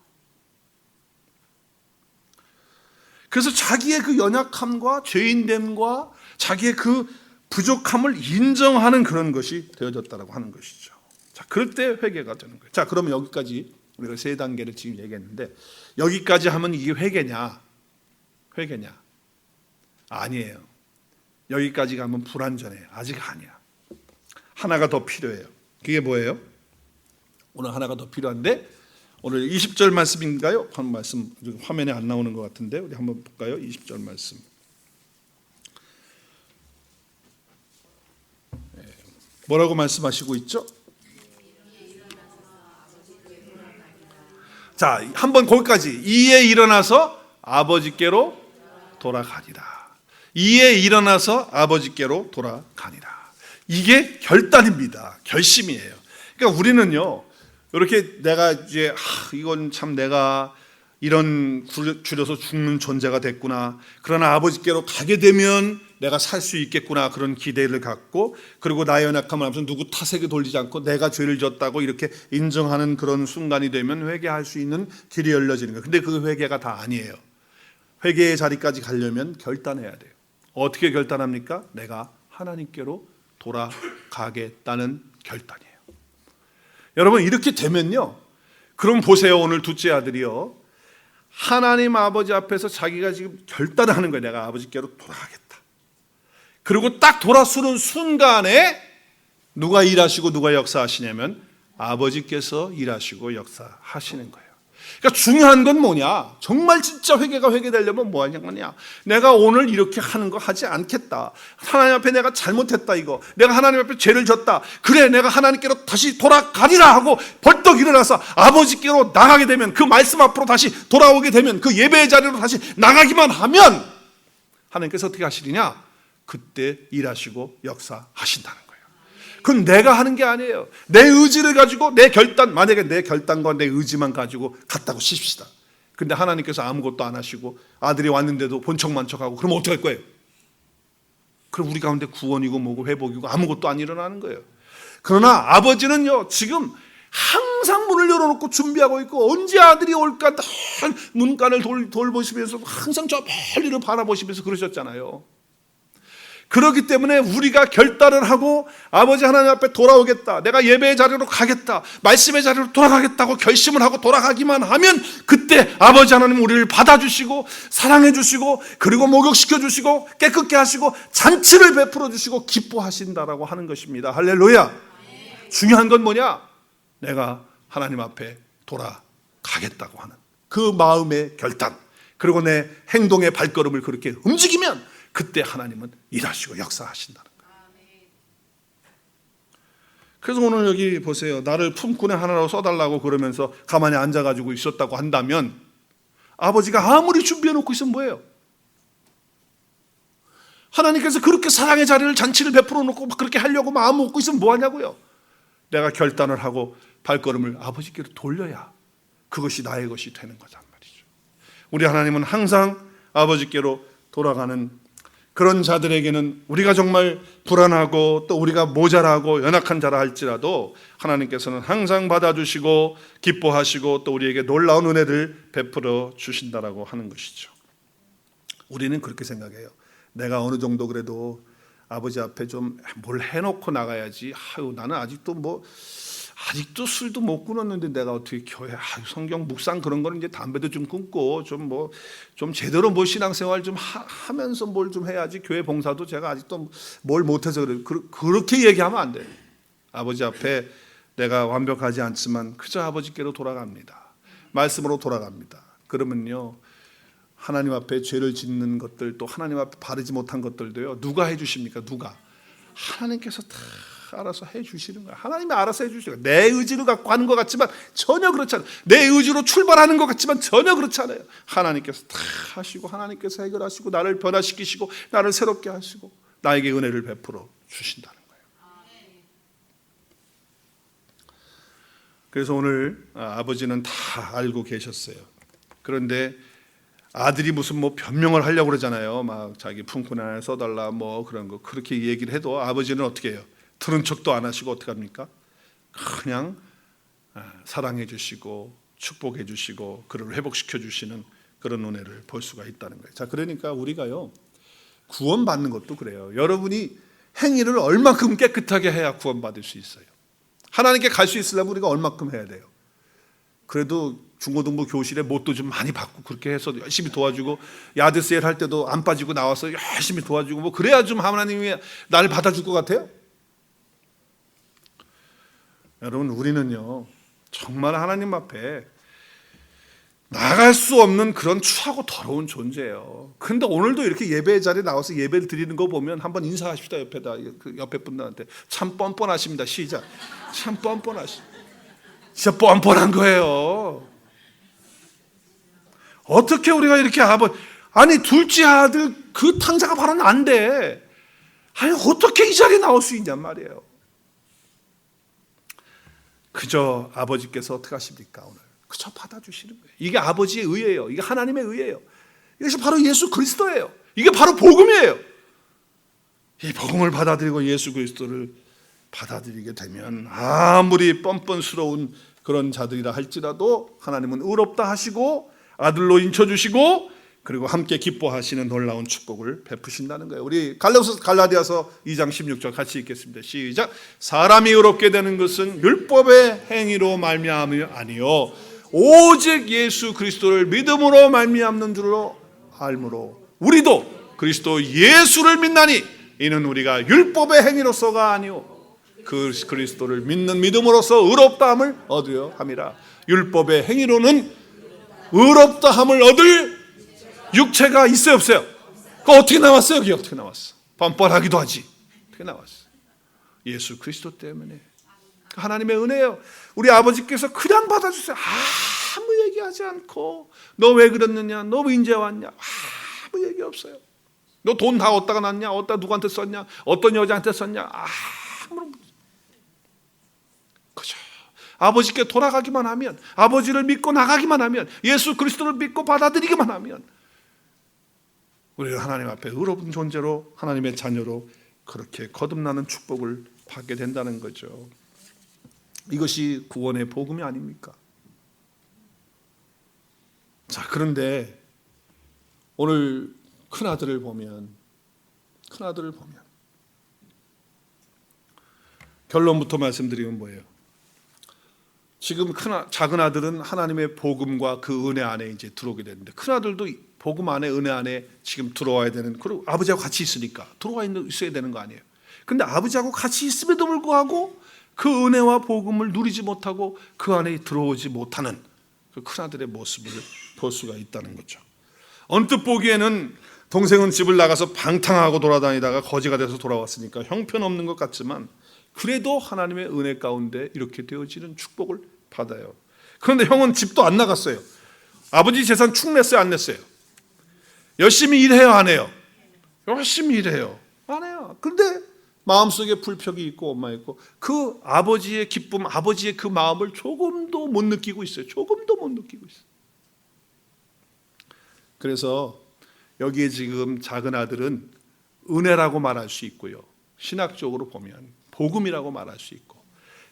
그래서 자기의 그 연약함과 죄인됨과 자기의 그 부족함을 인정하는 그런 것이 되어졌다고 하는 것이죠. 자, 그럴 때 회개가 되는 거예요. 자, 그러면 여기까지 우리가 세 단계를 지금 얘기했는데 여기까지 하면 이게 회개냐? 회개냐? 아니에요. 여기까지 가면 불완전해요. 아직 아니야. 하나가 더 필요해요. 그게 뭐예요? 오늘 하나가 더 필요한데 오늘 20절 말씀인가요? 한 말씀 화면에 안 나오는 것 같은데 우리 한번 볼까요? 20절 말씀. 뭐라고 말씀하시고 있죠? 자, 한번 거기까지. 이에 일어나서 아버지께로 돌아가니라. 이에 일어나서 아버지께로 돌아가니라. 이게 결단입니다. 결심이에요. 그러니까 우리는요, 이렇게 내가 이제 이건 참 내가 이런 줄여서 죽는 존재가 됐구나. 그러나 아버지께로 가게 되면 내가 살 수 있겠구나. 그런 기대를 갖고 그리고 나의 연약함을 하면서 누구 탓에게 돌리지 않고 내가 죄를 졌다고 이렇게 인정하는 그런 순간이 되면 회개할 수 있는 길이 열려지는 거예요. 근데 그 회개가 다 아니에요. 회개의 자리까지 가려면 결단해야 돼요. 어떻게 결단합니까? 내가 하나님께로 돌아가겠다는 결단이에요. 여러분 이렇게 되면요, 그럼 보세요. 오늘 둘째 아들이요, 하나님 아버지 앞에서 자기가 지금 결단을 하는 거예요. 내가 아버지께로 돌아가겠다. 그리고 딱 돌아서는 순간에 누가 일하시고 누가 역사하시냐면 아버지께서 일하시고 역사하시는 거예요. 그러니까 중요한 건 뭐냐? 정말 진짜 회개가 회개되려면 뭐 하는 거냐? 내가 오늘 이렇게 하는 거 하지 않겠다. 하나님 앞에 내가 잘못했다 이거. 내가 하나님 앞에 죄를 졌다. 그래 내가 하나님께로 다시 돌아가리라 하고 벌떡 일어나서 아버지께로 나가게 되면, 그 말씀 앞으로 다시 돌아오게 되면, 그 예배의 자리로 다시 나가기만 하면 하나님께서 어떻게 하시느냐? 그때 일하시고 역사하신다는 거예요. 그건 내가 하는 게 아니에요. 내 의지를 가지고 내 결단, 만약에 내 결단과 내 의지만 가지고 갔다고 칩시다. 근데 하나님께서 아무것도 안 하시고 아들이 왔는데도 본척만척하고 그러면 어떡할 거예요? 그럼 우리 가운데 구원이고 뭐고 회복이고 아무것도 안 일어나는 거예요. 그러나 아버지는요, 지금 항상 문을 열어놓고 준비하고 있고, 언제 아들이 올까 늘 문간을 돌보시면서 항상 저 멀리를 바라보시면서 그러셨잖아요. 그렇기 때문에 우리가 결단을 하고 아버지 하나님 앞에 돌아오겠다, 내가 예배의 자리로 가겠다, 말씀의 자리로 돌아가겠다고 결심을 하고 돌아가기만 하면, 그때 아버지 하나님 우리를 받아주시고 사랑해 주시고, 그리고 목욕시켜 주시고 깨끗게 하시고 잔치를 베풀어 주시고 기뻐하신다라고 하는 것입니다. 할렐루야. 중요한 건 뭐냐? 내가 하나님 앞에 돌아가겠다고 하는 그 마음의 결단, 그리고 내 행동의 발걸음을 그렇게 움직이면 그때 하나님은 일하시고 역사하신다는 거예요. 그래서 오늘 여기 보세요. 나를 품꾼의 하나로 써달라고 그러면서 가만히 앉아가지고 있었다고 한다면, 아버지가 아무리 준비해놓고 있으면 뭐예요? 하나님께서 그렇게 사랑의 자리를, 잔치를 베풀어 놓고 그렇게 하려고 마음 먹고 있으면 뭐하냐고요? 내가 결단을 하고 발걸음을 아버지께로 돌려야 그것이 나의 것이 되는 거란 말이죠. 우리 하나님은 항상 아버지께로 돌아가는 그런 자들에게는, 우리가 정말 불안하고 또 우리가 모자라고 연약한 자라 할지라도 하나님께서는 항상 받아주시고 기뻐하시고 또 우리에게 놀라운 은혜를 베풀어 주신다라고 하는 것이죠. 우리는 그렇게 생각해요. 내가 어느 정도 그래도 아버지 앞에 좀 뭘 해놓고 나가야지. 나는 아직도 술도 못 끊었는데 내가 어떻게 교회, 성경 묵상 그런 거는 이제 담배도 좀 끊고 좀 제대로 신앙생활 좀 하면서 뭘 좀 해야지. 교회 봉사도 제가 아직도 뭘 못해서 그래요. 그렇게 얘기하면 안 돼요. 아버지 앞에 내가 완벽하지 않지만 그저 아버지께로 돌아갑니다. 말씀으로 돌아갑니다. 그러면요, 하나님 앞에 죄를 짓는 것들, 또 하나님 앞에 바르지 못한 것들도요, 누가 해주십니까? 누가? 하나님께서 다 알아서 해주시는 거야. 하나님이 알아서 해주시는 거야. 내 의지로 갖고 하는 것 같지만 전혀 그렇지 않아요. 내 의지로 출발하는 것 같지만 전혀 그렇지 않아요. 하나님께서 다 하시고, 하나님께서 해결하시고, 나를 변화시키시고 나를 새롭게 하시고 나에게 은혜를 베풀어 주신다는 거예요. 그래서 오늘 아버지는 다 알고 계셨어요. 그런데 아들이 무슨 변명을 하려고 그러잖아요. 막 자기 품꾼 하나 써달라 그런 거 그렇게 얘기를 해도 아버지는 어떻게 해요? 들은 척도 안 하시고 어떻게 합니까? 그냥 사랑해 주시고 축복해 주시고 그를 회복시켜 주시는 그런 은혜를 볼 수가 있다는 거예요. 자, 그러니까 우리가요, 구원받는 것도 그래요. 여러분이 행위를 얼마큼 깨끗하게 해야 구원받을 수 있어요. 하나님께 갈 수 있으려면 우리가 얼마큼 해야 돼요? 그래도 중고등부 교실에 못도 좀 많이 받고 그렇게 해서 열심히 도와주고, 야드세일 할 때도 안 빠지고 나와서 열심히 도와주고 그래야 좀 하나님이 나를 받아줄 것 같아요? 여러분, 우리는요 정말 하나님 앞에 나갈 수 없는 그런 추하고 더러운 존재예요. 그런데 오늘도 이렇게 예배의 자리에 나와서 예배를 드리는 거 보면 한번 인사하십시다. 그 옆에 분들한테. 참 뻔뻔하십니다. 시작. 참 뻔뻔하십니다. 진짜 뻔뻔한 거예요. 어떻게 우리가 이렇게 아니 둘째 아들 그 탕자가 바로 난데, 아니 어떻게 이 자리에 나올 수 있냔 말이에요. 그저 아버지께서 어떻게 하십니까? 오늘 그저 받아주시는 거예요. 이게 아버지의 의예요. 이게 하나님의 의예요. 이것이 바로 예수 그리스도예요. 이게 바로 복음이에요. 이 복음을 받아들이고 예수 그리스도를 받아들이게 되면 아무리 뻔뻔스러운 그런 자들이라 할지라도 하나님은 의롭다 하시고 아들로 인쳐주시고 그리고 함께 기뻐하시는 놀라운 축복을 베푸신다는 거예요. 우리 갈라디아서 2장 16절 같이 읽겠습니다. 시작. 사람이 의롭게 되는 것은 율법의 행위로 말미암음이 아니요 오직 예수 그리스도를 믿음으로 말미암는 줄로 알므로 우리도 그리스도 예수를 믿나니 이는 우리가 율법의 행위로서가 아니요 그 그리스도를 믿는 믿음으로써 의롭다함을 얻으려 함이라. 율법의 행위로는 의롭다함을 얻을 육체가 있어요, 없어요? 그 어떻게 나왔어요? 여기 어떻게 나왔어? 뻔뻔하기도 하지. 어떻게 나왔어? 예수 그리스도 때문에. 하나님의 은혜예요. 우리 아버지께서 그냥 받아주세요. 아무 얘기하지 않고 너 왜 그랬느냐? 너 왜 이제 왔냐? 아무 얘기 없어요. 너 돈 다 어디다가 놨냐? 어디다 누구한테 썼냐? 어떤 여자한테 썼냐? 아무런 문제. 그죠? 아버지께 돌아가기만 하면, 아버지를 믿고 나가기만 하면, 예수 그리스도를 믿고 받아들이기만 하면 우리는 하나님 앞에 의로운 존재로, 하나님의 자녀로 그렇게 거듭나는 축복을 받게 된다는 거죠. 이것이 구원의 복음이 아닙니까? 자, 그런데 오늘 큰아들을 보면 결론부터 말씀드리면 뭐예요? 지금 작은 아들은 하나님의 복음과 그 은혜 안에 이제 들어오게 되는데, 큰 아들도 복음 안에, 은혜 안에 지금 들어와야 되는, 그리고 아버지하고 같이 있으니까 들어와 있어야 되는 거 아니에요? 근데 아버지하고 같이 있음에도 불구하고 그 은혜와 복음을 누리지 못하고 그 안에 들어오지 못하는 그 큰 아들의 모습을 볼 수가 있다는 거죠. 언뜻 보기에는 동생은 집을 나가서 방탕하고 돌아다니다가 거지가 돼서 돌아왔으니까 형편없는 것 같지만, 그래도 하나님의 은혜 가운데 이렇게 되어지는 축복을 받아요. 그런데 형은 집도 안 나갔어요. 아버지 재산 축 냈어요, 안 냈어요? 열심히 일해요, 안 해요? 열심히 일해요, 안 해요? 그런데 마음속에 불평이 있고 엄마 있고, 그 아버지의 기쁨, 아버지의 그 마음을 조금도 못 느끼고 있어요. 조금도 못 느끼고 있어요. 그래서 여기에 지금 작은 아들은 은혜라고 말할 수 있고요, 신학적으로 보면 복음이라고 말할 수 있고,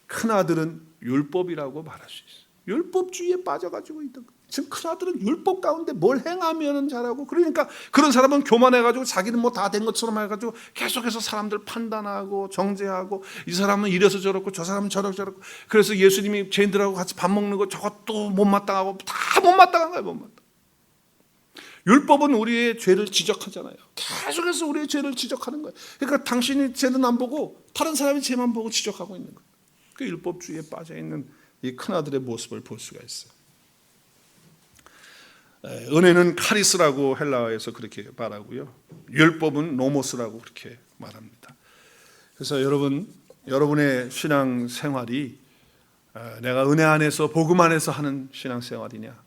큰 아들은 율법이라고 말할 수 있어요. 율법주의에 빠져가지고 있던 거예요. 지금 큰 아들은 율법 가운데 뭘 행하면 잘하고, 그러니까 그런 사람은 교만해가지고 자기는 뭐 다 된 것처럼 해가지고 계속해서 사람들 판단하고 정죄하고, 이 사람은 이래서 저렇고 저 사람은 저렇고. 그래서 예수님이 죄인들하고 같이 밥 먹는 거 저것도 못마땅하고 다 못마땅한 거예요, 못마땅. 율법은 우리의 죄를 지적하잖아요. 계속해서 우리의 죄를 지적하는 거예요. 그러니까 당신이 죄는 안 보고 다른 사람이 죄만 보고 지적하고 있는 거예요. 그 율법주의에 빠져있는 이 큰아들의 모습을 볼 수가 있어요. 은혜는 카리스라고 헬라어에서 그렇게 말하고요, 율법은 노모스라고 그렇게 말합니다. 그래서 여러분의 신앙 생활이 내가 은혜 안에서 복음 안에서 하는 신앙 생활이냐,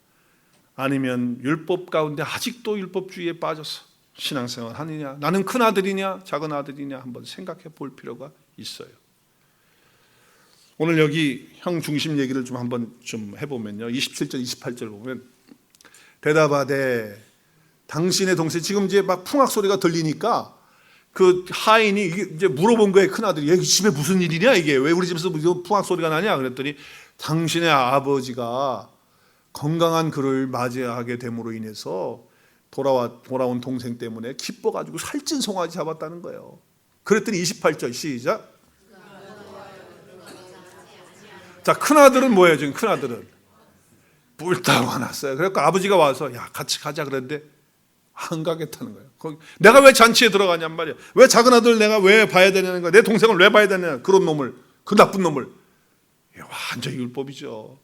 아니면 율법 가운데 아직도 율법주의에 빠져서 신앙생활 하느냐, 나는 큰 아들이냐 작은 아들이냐 한번 생각해 볼 필요가 있어요. 오늘 여기 형 중심 얘기를 좀 한번 좀 해보면요, 27절 28절 보면 대답하되 당신의 동생, 지금 이제 막 풍악 소리가 들리니까 그 하인이 이제 물어본 거예요. 큰 아들이, 여기 집에 무슨 일이냐, 이게 왜 우리 집에서 풍악 소리가 나냐 그랬더니, 당신의 아버지가 건강한 그를 맞이하게 됨으로 인해서 돌아온 동생 때문에 기뻐가지고 살찐 송아지 잡았다는 거예요. 그랬더니 28절 시작. 자, 큰아들은 뭐예요? 지금 큰아들은 뿔따로 화났어요. 그러니까 아버지가 와서 야 같이 가자 그랬는데 안 가겠다는 거예요. 내가 왜 잔치에 들어가냔 말이야. 왜 작은 아들 내가 왜 봐야 되냐는 거야. 내 동생을 왜 봐야 되냐, 그런 놈을, 그 나쁜 놈을. 완전히 율법이죠.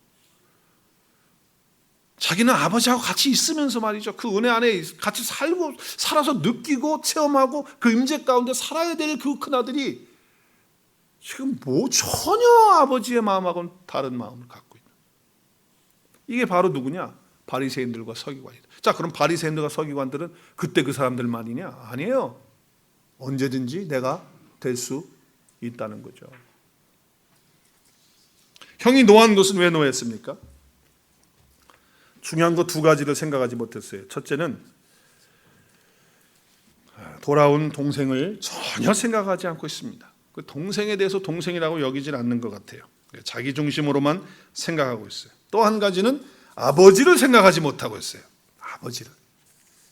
자기는 아버지하고 같이 있으면서 말이죠, 그 은혜 안에 같이 살아서 느끼고 체험하고 그 임재 가운데 살아야 될 그 큰아들이 지금 전혀 아버지의 마음하고는 다른 마음을 갖고 있는, 이게 바로 누구냐? 바리새인들과 서기관이다. 자, 그럼 바리새인들과 서기관들은 그때 그 사람들만이냐? 아니에요. 언제든지 내가 될 수 있다는 거죠. 형이 노한 것은 왜 노했습니까? 중요한 거 두 가지를 생각하지 못했어요. 첫째는 돌아온 동생을 전혀 생각하지 않고 있습니다. 그 동생에 대해서 동생이라고 여기질 않는 것 같아요. 자기 중심으로만 생각하고 있어요. 또 한 가지는 아버지를 생각하지 못하고 있어요. 아버지를.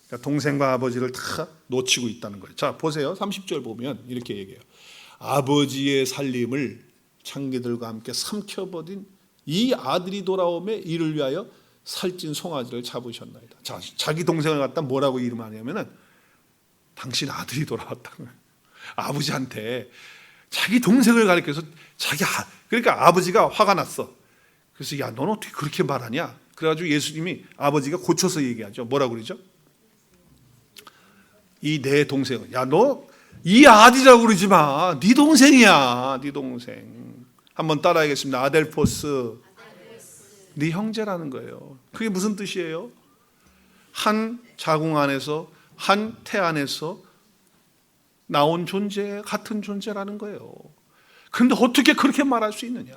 그러니까 동생과 아버지를 다 놓치고 있다는 거예요. 자, 보세요. 30절 보면 이렇게 얘기해요. 아버지의 살림을 창기들과 함께 삼켜버린 이 아들이 돌아오매 이를 위하여 살찐 송아지를 잡으셨나이다. 자, 자기 동생을 갖다 뭐라고 이름하냐면은 당신 아들이 돌아왔다는 거예요. 아버지한테 자기 동생을 가리켜서 그러니까 아버지가 화가 났어. 그래서 야, 너는 어떻게 그렇게 말하냐? 그래가지고 예수님이 아버지가 고쳐서 얘기하죠. 뭐라고 그러죠? 이 내 동생, 야, 너 이 아들이라고 그러지 마. 네 동생이야, 네 동생. 한번 따라하겠습니다. 아델포스, 네 형제라는 거예요. 그게 무슨 뜻이에요? 한 자궁 안에서, 한 태 안에서 나온 존재, 같은 존재라는 거예요. 그런데 어떻게 그렇게 말할 수 있느냐?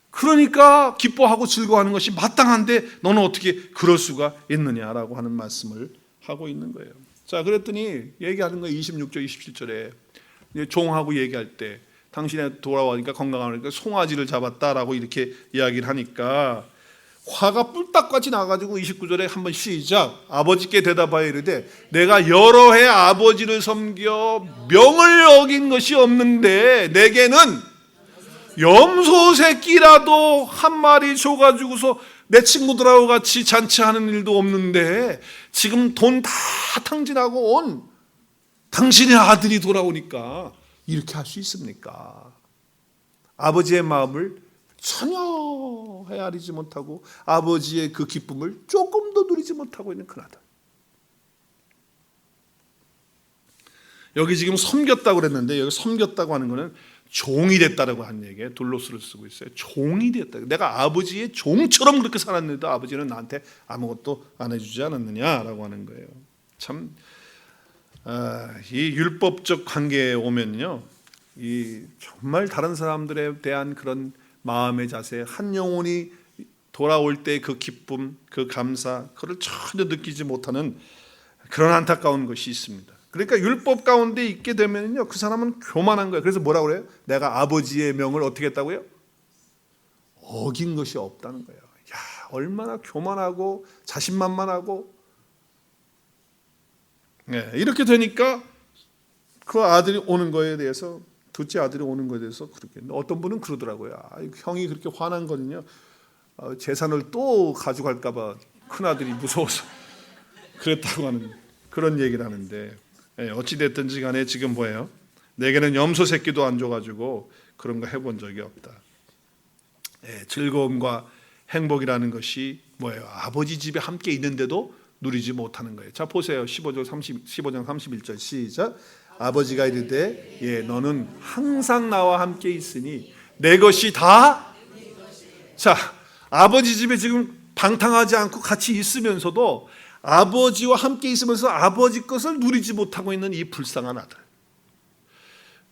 그러니까 기뻐하고 즐거워하는 것이 마땅한데 너는 어떻게 그럴 수가 있느냐라고 하는 말씀을 하고 있는 거예요. 자, 그랬더니 얘기하는 거예요. 26절, 27절에 종하고 얘기할 때 당신이 돌아오니까 건강하니까 송아지를 잡았다라고 이렇게 이야기를 하니까 화가 뿔딱같이 나가지고 29절에 한번 시작. 아버지께 대답하여 이르되 내가 여러 해 아버지를 섬겨 명을 어긴 것이 없는데 내게는 염소 새끼라도 한 마리 줘가지고서 내 친구들하고 같이 잔치하는 일도 없는데 지금 돈 다 탕진하고 온 당신의 아들이 돌아오니까 이렇게 할 수 있습니까? 아버지의 마음을 전혀 헤아리지 못하고 아버지의 그 기쁨을 조금도 누리지 못하고 있는 큰 아들. 여기 지금 섬겼다고 그랬는데 여기 섬겼다고 하는 거는 종이 됐다라고 하는 얘기에 둘로스를 쓰고 있어요. 종이 됐다. 내가 아버지의 종처럼 그렇게 살았는데도 아버지는 나한테 아무것도 안 해주지 않았느냐라고 하는 거예요. 참, 이 율법적 관계에 오면요, 이 정말 다른 사람들에 대한 그런 마음의 자세, 한 영혼이 돌아올 때 그 기쁨, 그 감사, 그걸 전혀 느끼지 못하는 그런 안타까운 것이 있습니다. 그러니까 율법 가운데 있게 되면요, 그 사람은 교만한 거예요. 그래서 뭐라고 그래요? 내가 아버지의 명을 어떻게 했다고요? 어긴 것이 없다는 거예요. 야, 얼마나 교만하고 자신만만하고. 네, 이렇게 되니까 그 아들이 오는 거에 대해서, 둘째 아들이 오는 거에 대해서 그렇게, 어떤 분은 그러더라고요. 형이 그렇게 화난 거는요, 재산을 또 가져갈까 봐 큰 아들이 무서워서 그랬다고 하는 그런 얘기를 하는데, 어찌 됐든지 간에 지금 뭐예요? 내게는 염소 새끼도 안 줘가지고 그런 거 해본 적이 없다. 즐거움과 행복이라는 것이 뭐예요? 아버지 집에 함께 있는데도 누리지 못하는 거예요. 자, 보세요. 15장 31절 시작. 아버지가 이르되 너는 항상 나와 함께 있으니 내 것이 다. 자, 아버지 집에 지금 방탕하지 않고 같이 있으면서도 아버지와 함께 있으면서 아버지 것을 누리지 못하고 있는 이 불쌍한 아들.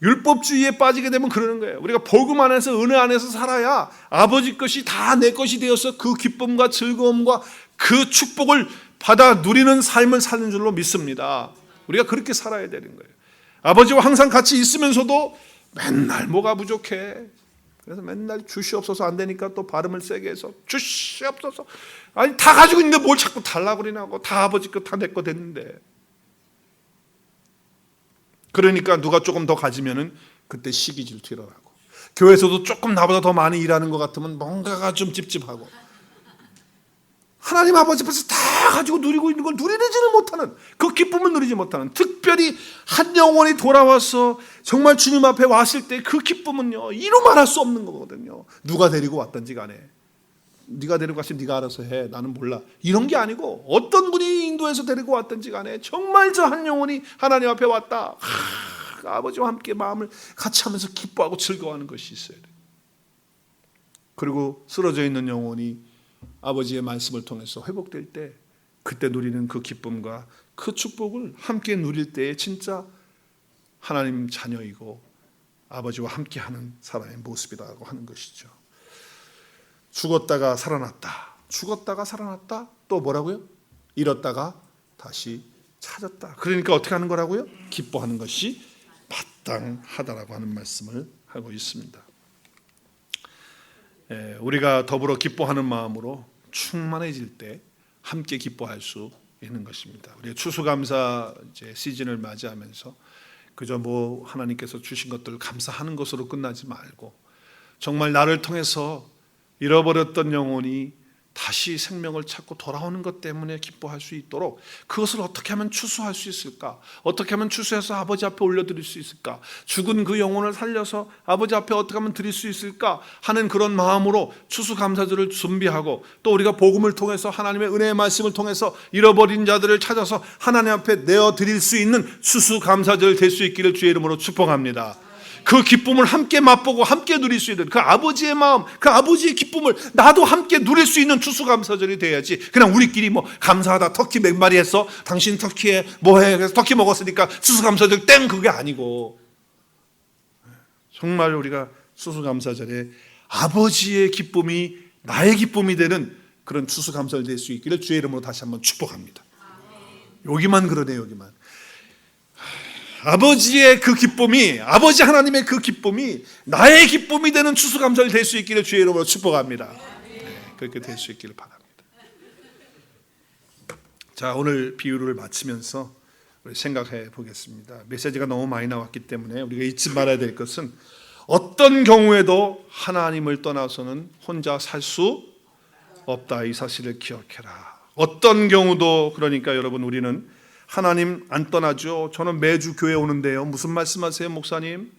율법주의에 빠지게 되면 그러는 거예요. 우리가 복음 안에서, 은혜 안에서 살아야 아버지 것이 다 내 것이 되어서 그 기쁨과 즐거움과 그 축복을 받아 누리는 삶을 사는 줄로 믿습니다. 우리가 그렇게 살아야 되는 거예요. 아버지와 항상 같이 있으면서도 맨날 뭐가 부족해. 그래서 맨날 주시옵소서 안 되니까 또 발음을 세게 해서 주시옵소서. 아니, 다 가지고 있는데 뭘 자꾸 달라고 그러냐고. 다 아버지 거 다 내 거 됐는데. 그러니까 누가 조금 더 가지면은 그때 시기 질투 일어나고, 교회에서도 조금 나보다 더 많이 일하는 것 같으면 뭔가가 좀 찝찝하고, 하나님 아버지 앞에서 다 가지고 누리고 있는 걸 누리지를 못하는, 그 기쁨을 누리지 못하는, 특별히 한 영혼이 돌아와서 정말 주님 앞에 왔을 때 그 기쁨은요, 이루 말할 수 없는 거거든요. 누가 데리고 왔든지 간에, 네가 데리고 갔으면 네가 알아서 해, 나는 몰라, 이런 게 아니고, 어떤 분이 인도에서 데리고 왔든지 간에 정말 저 한 영혼이 하나님 앞에 왔다, 아버지와 함께 마음을 같이 하면서 기뻐하고 즐거워하는 것이 있어야 돼요. 그리고 쓰러져 있는 영혼이 아버지의 말씀을 통해서 회복될 때, 그때 누리는 그 기쁨과 그 축복을 함께 누릴 때에 진짜 하나님 자녀이고 아버지와 함께하는 사람의 모습이라고 하는 것이죠. 죽었다가 살아났다, 죽었다가 살아났다, 또 뭐라고요? 잃었다가 다시 찾았다. 그러니까 어떻게 하는 거라고요? 기뻐하는 것이 마땅하다라고 하는 말씀을 하고 있습니다. 우리가 더불어 기뻐하는 마음으로 충만해질 때 함께 기뻐할 수 있는 것입니다. 우리 추수감사 이제 시즌을 맞이하면서 그저 뭐 하나님께서 주신 것들을 감사하는 것으로 끝나지 말고, 정말 나를 통해서 잃어버렸던 영혼이 다시 생명을 찾고 돌아오는 것 때문에 기뻐할 수 있도록 그것을 어떻게 하면 추수할 수 있을까? 어떻게 하면 추수해서 아버지 앞에 올려드릴 수 있을까? 죽은 그 영혼을 살려서 아버지 앞에 어떻게 하면 드릴 수 있을까? 하는 그런 마음으로 추수감사절을 준비하고, 또 우리가 복음을 통해서 하나님의 은혜의 말씀을 통해서 잃어버린 자들을 찾아서 하나님 앞에 내어드릴 수 있는 추수감사절 될 수 있기를 주의 이름으로 축복합니다. 그 기쁨을 함께 맛보고 함께 누릴 수 있는 그 아버지의 마음, 그 아버지의 기쁨을 나도 함께 누릴 수 있는 추수감사절이 돼야지, 그냥 우리끼리 뭐 감사하다 터키 몇 마리 했어, 당신 터키에 뭐해, 그래서 터키 먹었으니까 추수감사절 땡, 그게 아니고 정말 우리가 추수감사절에 아버지의 기쁨이 나의 기쁨이 되는 그런 추수감사절 될 수 있기를 주의 이름으로 다시 한번 축복합니다. 여기만 그러네요. 여기만 아버지의 그 기쁨이, 아버지 하나님의 그 기쁨이 나의 기쁨이 되는 추수감사절이 될 수 있기를 주의 이름으로 축복합니다. 네, 그렇게 될 수 있기를 바랍니다. 자, 오늘 비유를 마치면서 우리 생각해 보겠습니다. 메시지가 너무 많이 나왔기 때문에 우리가 잊지 말아야 될 것은, 어떤 경우에도 하나님을 떠나서는 혼자 살 수 없다, 이 사실을 기억해라. 어떤 경우도, 그러니까 여러분, 우리는 하나님 안 떠나죠. 저는 매주 교회 오는데요. 무슨 말씀하세요, 목사님?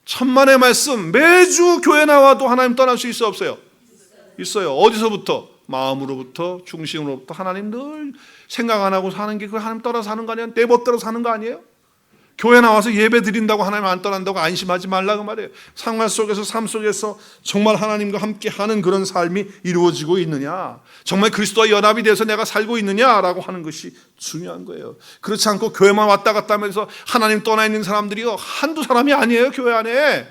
천만의 말씀. 매주 교회 나와도 하나님 떠날 수 있어, 없어요? 있어요. 어디서부터? 마음으로부터, 중심으로부터. 하나님 늘 생각 안 하고 사는 게 그 하나님 떠나 사는 거 아니에요? 내 멋대로 사는 거 아니에요? 교회 나와서 예배 드린다고 하나님 안 떠난다고 안심하지 말라고 말이에요. 생활 속에서, 삶 속에서 정말 하나님과 함께 하는 그런 삶이 이루어지고 있느냐, 정말 그리스도와 연합이 돼서 내가 살고 있느냐라고 하는 것이 중요한 거예요. 그렇지 않고 교회만 왔다 갔다 하면서 하나님 떠나 있는 사람들이요, 한두 사람이 아니에요. 교회 안에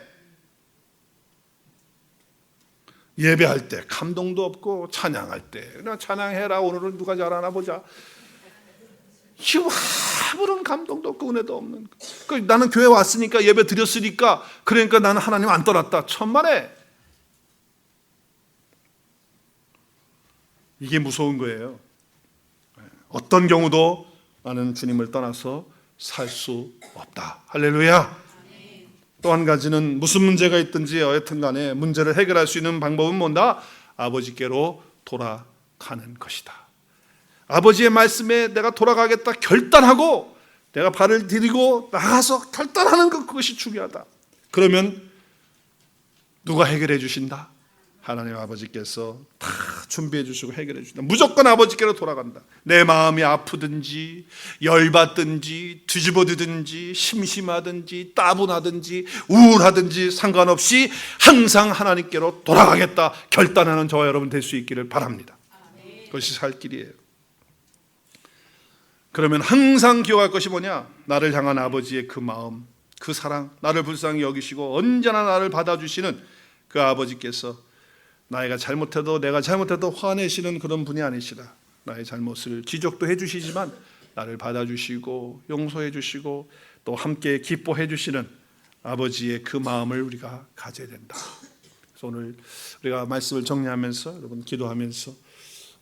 예배할 때 감동도 없고, 찬양할 때 그냥 찬양해라, 오늘은 누가 잘하나 보자, 아무런 감동도 없고 은혜도 없는. 나는 교회 왔으니까, 예배 드렸으니까, 그러니까 나는 하나님 안 떠났다. 천만에. 이게 무서운 거예요. 어떤 경우도 나는 주님을 떠나서 살 수 없다. 할렐루야. 또 한 가지는, 무슨 문제가 있든지 여하튼 간에 문제를 해결할 수 있는 방법은 뭔가? 아버지께로 돌아가는 것이다. 아버지의 말씀에 내가 돌아가겠다 결단하고 내가 발을 디디고 나가서 결단하는 것, 그것이 중요하다. 그러면 누가 해결해 주신다? 하나님 아버지께서 다 준비해 주시고 해결해 주신다. 무조건 아버지께로 돌아간다. 내 마음이 아프든지 열받든지 뒤집어지든지 심심하든지 따분하든지 우울하든지 상관없이 항상 하나님께로 돌아가겠다 결단하는 저와 여러분 될 수 있기를 바랍니다. 그것이 살 길이에요. 그러면 항상 기억할 것이 뭐냐? 나를 향한 아버지의 그 마음, 그 사랑, 나를 불쌍히 여기시고 언제나 나를 받아주시는 그 아버지께서 내가 잘못해도 화내시는 그런 분이 아니시라. 나의 잘못을 지적도 해주시지만 나를 받아주시고 용서해 주시고 또 함께 기뻐해 주시는 아버지의 그 마음을 우리가 가져야 된다. 그래서 오늘 우리가 말씀을 정리하면서, 여러분 기도하면서,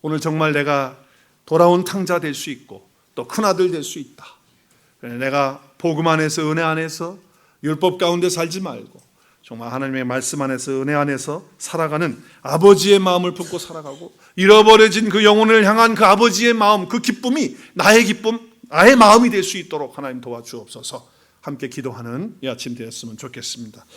오늘 정말 내가 돌아온 탕자 될 수 있고 또 큰아들 될 수 있다. 내가 복음 안에서, 은혜 안에서, 율법 가운데 살지 말고 정말 하나님의 말씀 안에서, 은혜 안에서 살아가는 아버지의 마음을 품고 살아가고, 잃어버려진 그 영혼을 향한 그 아버지의 마음, 그 기쁨이 나의 기쁨, 나의 마음이 될 수 있도록 하나님 도와주옵소서. 함께 기도하는 이 아침 되었으면 좋겠습니다.